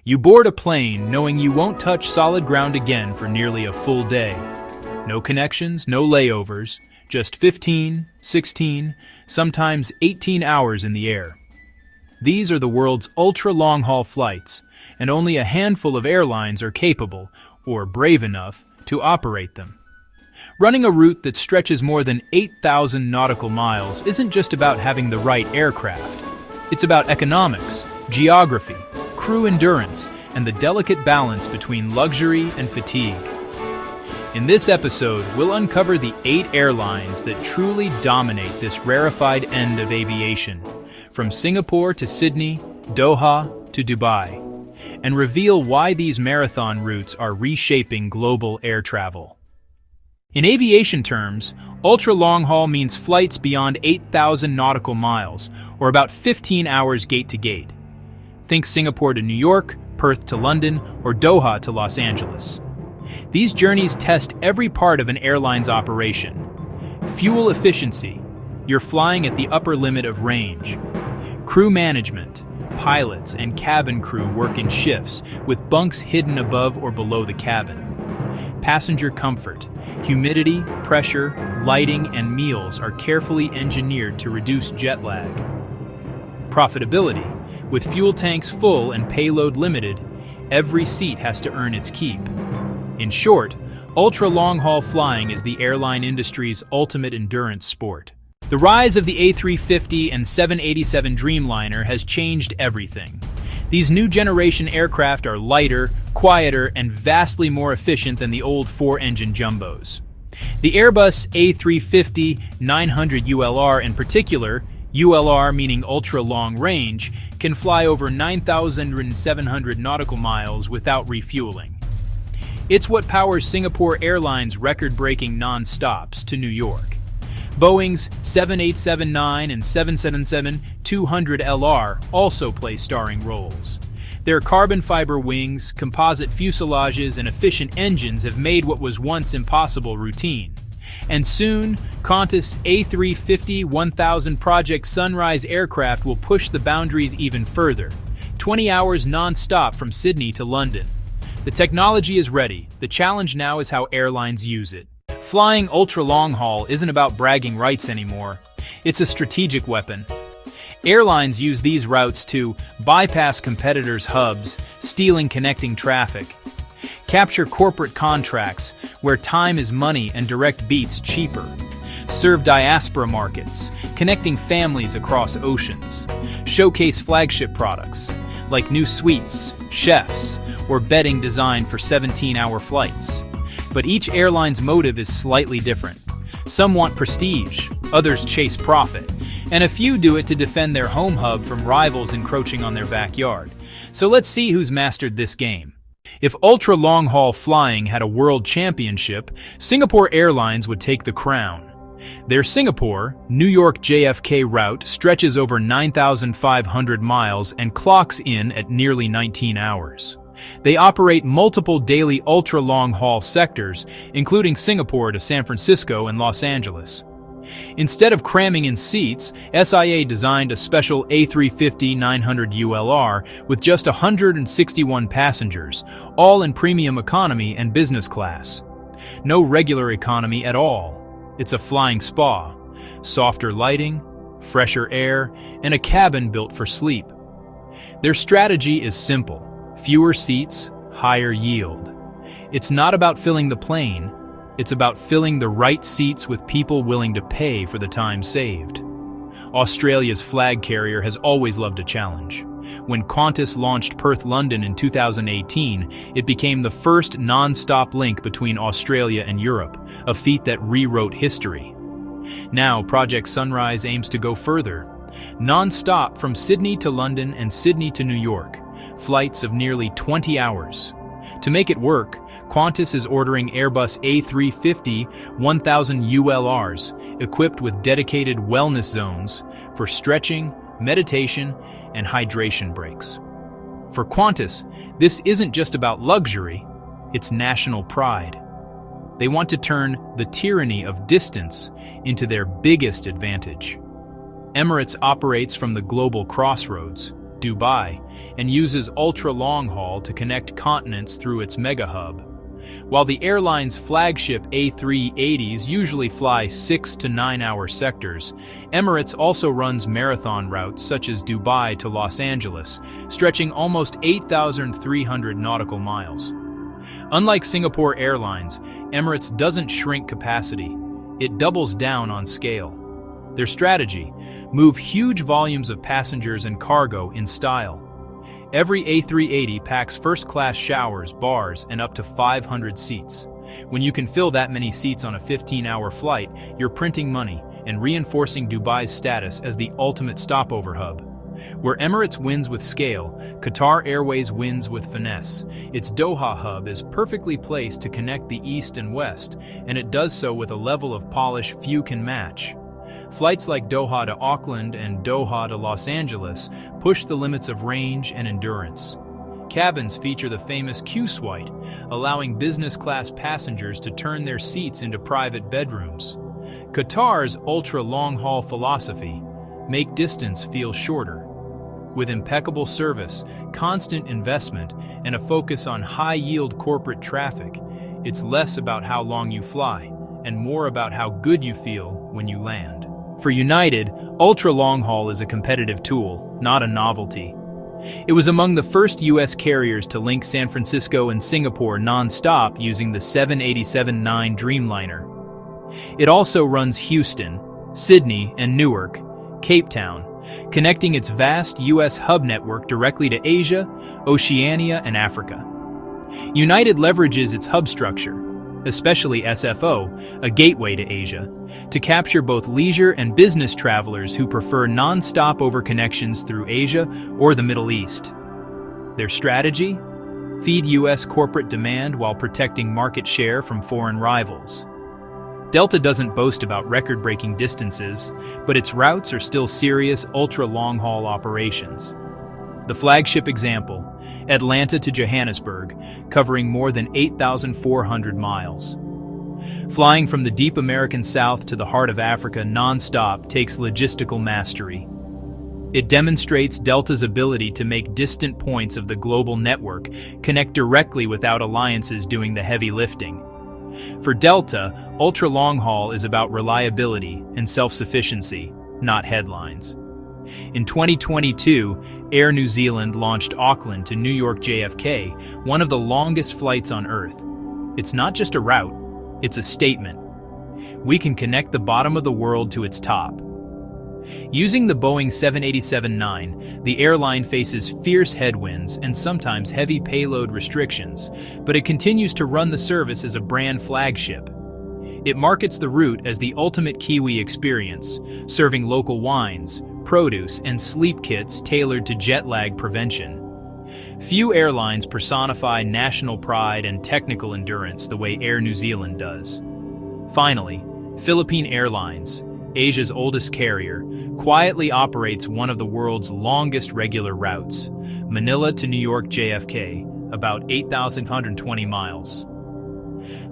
You board a plane knowing you won't touch solid ground again for nearly a full day. No connections, no layovers, just 15, 16, sometimes 18 hours in the air. These are the world's ultra-long-haul flights, and only a handful of airlines are capable, or brave enough, to operate them. Running a route that stretches more than 8,000 nautical miles isn't just about having the right aircraft. It's about economics, geography, crew endurance, and the delicate balance between luxury and fatigue. In this episode, we'll uncover the 8 airlines that truly dominate this rarefied end of aviation, from Singapore to Sydney, Doha to Dubai, and reveal why these marathon routes are reshaping global air travel. In aviation terms, ultra-long-haul means flights beyond 8,000 nautical miles, or about 15 hours gate-to-gate. Think Singapore to New York, Perth to London, or Doha to Los Angeles. These journeys test every part of an airline's operation. Fuel efficiency, you're flying at the upper limit of range. Crew management, pilots and cabin crew work in shifts, with bunks hidden above or below the cabin. Passenger comfort, humidity, pressure, lighting, and meals are carefully engineered to reduce jet lag. Profitability, with fuel tanks full and payload limited, every seat has to earn its keep. In short, ultra-long-haul flying is the airline industry's ultimate endurance sport. The rise of the A350 and 787 Dreamliner has changed everything. These new generation aircraft are lighter, quieter, and vastly more efficient than the old 4-engine jumbos. The Airbus A350-900 ULR in particular, ULR meaning ultra-long range, can fly over 9,700 nautical miles without refueling. It's what powers Singapore Airlines' record-breaking non-stops to New York. Boeing's 787-9 and 777-200LR also play starring roles. Their carbon fiber wings, composite fuselages, and efficient engines have made what was once impossible routine. And soon, Qantas A350-1000 Project Sunrise aircraft will push the boundaries even further. 20 hours non-stop from Sydney to London. The technology is ready. The challenge now is how airlines use it. Flying ultra-long-haul isn't about bragging rights anymore. It's a strategic weapon. Airlines use these routes to bypass competitors' hubs, stealing connecting traffic, capture corporate contracts where time is money and direct beats cheaper, serve diaspora markets, connecting families across oceans, showcase flagship products like new suites, chefs, or bedding designed for 17-hour flights. But each airline's motive is slightly different. Some want prestige, others chase profit, and a few do it to defend their home hub from rivals encroaching on their backyard. So let's see who's mastered this game. If ultra-long-haul flying had a world championship, Singapore Airlines would take the crown. Their Singapore, New York JFK route stretches over 9,500 miles and clocks in at nearly 19 hours. They operate multiple daily ultra-long-haul sectors, including Singapore to San Francisco and Los Angeles. Instead of cramming in seats, SIA designed a special A350-900 ULR with just 161 passengers, all in premium economy and business class. No regular economy at all. It's a flying spa, softer lighting, fresher air, and a cabin built for sleep. Their strategy is simple. Fewer seats, higher yield. It's not about filling the plane, it's about filling the right seats with people willing to pay for the time saved. Australia's flag carrier has always loved a challenge. When Qantas launched Perth-London in 2018, it became the first non-stop link between Australia and Europe, a feat that rewrote history. Now, Project Sunrise aims to go further. Non-stop from Sydney to London and Sydney to New York. Flights of nearly 20 hours. To make it work, Qantas is ordering Airbus A350-1000 ULRs, equipped with dedicated wellness zones for stretching, meditation, and hydration breaks. For Qantas, this isn't just about luxury, it's national pride. They want to turn the tyranny of distance into their biggest advantage. Emirates operates from the global crossroads. Dubai, and uses ultra-long haul to connect continents through its mega hub. While the airline's flagship A380s usually fly 6 to 9 hour sectors, Emirates also runs marathon routes such as Dubai to Los Angeles, stretching almost 8,300 nautical miles. Unlike Singapore Airlines, Emirates doesn't shrink capacity, it doubles down on scale. Their strategy: move huge volumes of passengers and cargo in style. Every A380 packs first-class showers, bars, and up to 500 seats. When you can fill that many seats on a 15-hour flight, you're printing money and reinforcing Dubai's status as the ultimate stopover hub. Where Emirates wins with scale, Qatar Airways wins with finesse. Its Doha hub is perfectly placed to connect the East and West, and it does so with a level of polish few can match. Flights like Doha to Auckland and Doha to Los Angeles push the limits of range and endurance. Cabins feature the famous Q-Suite, allowing business-class passengers to turn their seats into private bedrooms. Qatar's ultra-long-haul philosophy: make distance feel shorter. With impeccable service, constant investment, and a focus on high-yield corporate traffic, it's less about how long you fly and more about how good you feel when you land. For United, ultra-long-haul is a competitive tool, not a novelty. It was among the first U.S. carriers to link San Francisco and Singapore non-stop using the 787-9 Dreamliner. It also runs Houston, Sydney, and Newark, Cape Town, connecting its vast U.S. hub network directly to Asia, Oceania, and Africa. United leverages its hub structure, especially SFO, a gateway to Asia, to capture both leisure and business travelers who prefer non-stopover connections through Asia or the Middle East. Their strategy? Feed U.S. corporate demand while protecting market share from foreign rivals. Delta doesn't boast about record-breaking distances, but its routes are still serious ultra-long-haul operations. The flagship example: Atlanta to Johannesburg, covering more than 8,400 miles. Flying from the deep American South to the heart of Africa non-stop takes logistical mastery. It demonstrates Delta's ability to make distant points of the global network connect directly without alliances doing the heavy lifting. For Delta, ultra-long-haul is about reliability and self-sufficiency, not headlines. In 2022, Air New Zealand launched Auckland to New York JFK, one of the longest flights on Earth. It's not just a route, it's a statement. We can connect the bottom of the world to its top. Using the Boeing 787-9, the airline faces fierce headwinds and sometimes heavy payload restrictions, but it continues to run the service as a brand flagship. It markets the route as the ultimate Kiwi experience, serving local wines, produce, and sleep kits tailored to jet lag prevention. Few airlines personify national pride and technical endurance the way Air New Zealand does. Finally, Philippine Airlines, Asia's oldest carrier, quietly operates one of the world's longest regular routes, Manila to New York JFK, about 8,520 miles.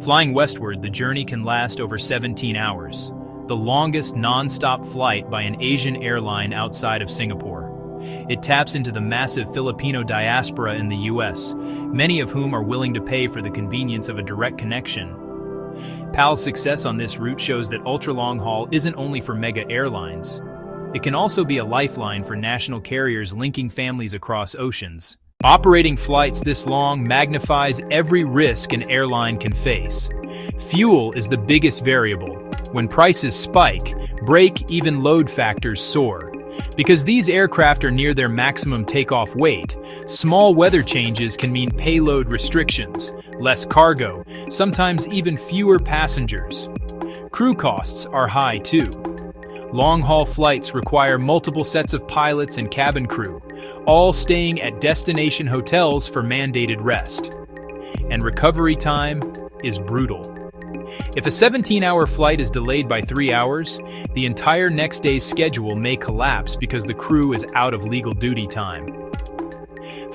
Flying westward, the journey can last over 17 hours, the longest non-stop flight by an Asian airline outside of Singapore. It taps into the massive Filipino diaspora in the US, many of whom are willing to pay for the convenience of a direct connection. PAL's success on this route shows that ultra-long-haul isn't only for mega airlines. It can also be a lifeline for national carriers linking families across oceans. Operating flights this long magnifies every risk an airline can face. Fuel is the biggest variable. When prices spike, break-even load factors soar. Because these aircraft are near their maximum takeoff weight, small weather changes can mean payload restrictions, less cargo, sometimes even fewer passengers. Crew costs are high too. Long-haul flights require multiple sets of pilots and cabin crew, all staying at destination hotels for mandated rest. And recovery time is brutal. If a 17-hour flight is delayed by 3 hours, the entire next day's schedule may collapse because the crew is out of legal duty time.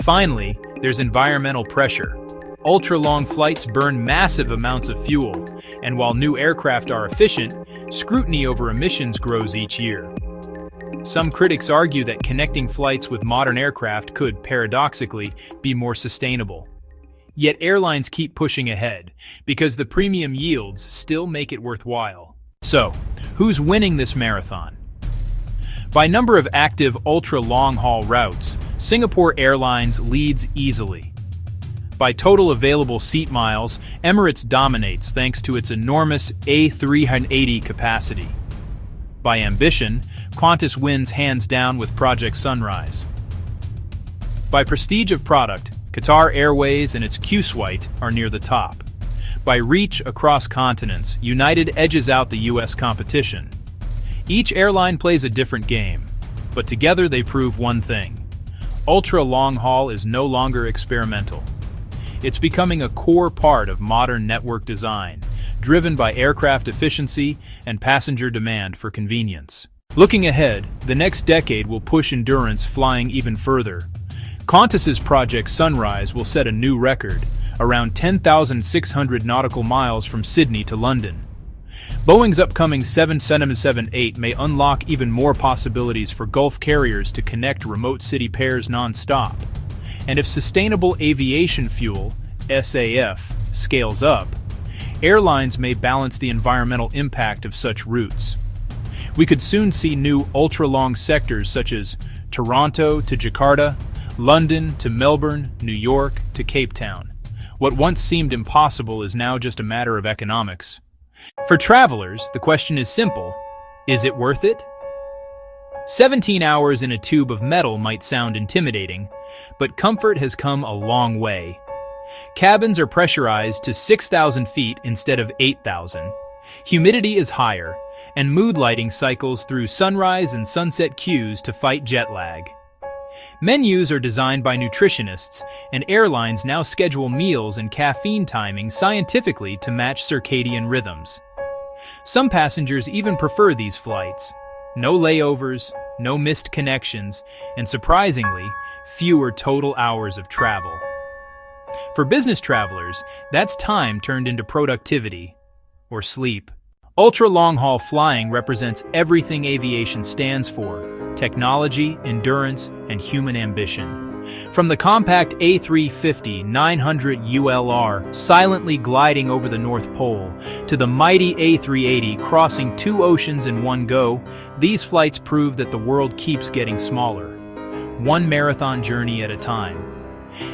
Finally, there's environmental pressure. Ultra-long flights burn massive amounts of fuel, and while new aircraft are efficient, scrutiny over emissions grows each year. Some critics argue that connecting flights with modern aircraft could, paradoxically, be more sustainable. Yet airlines keep pushing ahead, because the premium yields still make it worthwhile. So, who's winning this marathon? By number of active ultra-long-haul routes, Singapore Airlines leads easily. By total available seat miles, Emirates dominates thanks to its enormous A380 capacity. By ambition, Qantas wins hands down with Project Sunrise. By prestige of product, Qatar Airways and its Q-Suite are near the top. By reach across continents, United edges out the US competition. Each airline plays a different game, but together they prove one thing. Ultra-long-haul is no longer experimental. It's becoming a core part of modern network design, driven by aircraft efficiency and passenger demand for convenience. Looking ahead, the next decade will push endurance flying even further. Qantas's Project Sunrise will set a new record, around 10,600 nautical miles from Sydney to London. Boeing's upcoming 777-8 may unlock even more possibilities for Gulf carriers to connect remote city pairs non-stop. And if sustainable aviation fuel, SAF, scales up, airlines may balance the environmental impact of such routes. We could soon see new ultra-long sectors such as Toronto to Jakarta, London to Melbourne, New York to Cape Town. What once seemed impossible is now just a matter of economics. For travelers, the question is simple: is it worth it? 17 hours in a tube of metal might sound intimidating, but comfort has come a long way. Cabins are pressurized to 6,000 feet instead of 8,000. Humidity is higher, and mood lighting cycles through sunrise and sunset cues to fight jet lag. Menus are designed by nutritionists, and airlines now schedule meals and caffeine timing scientifically to match circadian rhythms. Some passengers even prefer these flights. No layovers, no missed connections, and surprisingly, fewer total hours of travel. For business travelers, that's time turned into productivity or sleep. Ultra-long-haul flying represents everything aviation stands for: technology, endurance, and human ambition. From the compact A350-900 ULR silently gliding over the North Pole to the mighty A380 crossing 2 oceans in one go, these flights prove that the world keeps getting smaller, one marathon journey at a time.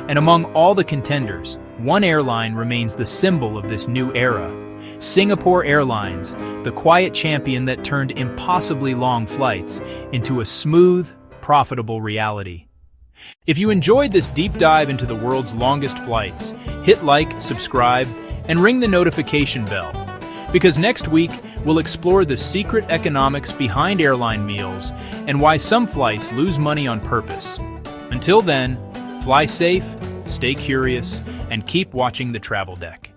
And among all the contenders, one airline remains the symbol of this new era: Singapore Airlines, the quiet champion that turned impossibly long flights into a smooth, profitable reality. If you enjoyed this deep dive into the world's longest flights, hit like, subscribe, and ring the notification bell, because next week we'll explore the secret economics behind airline meals and why some flights lose money on purpose. Until then, fly safe, stay curious, and keep watching the travel deck.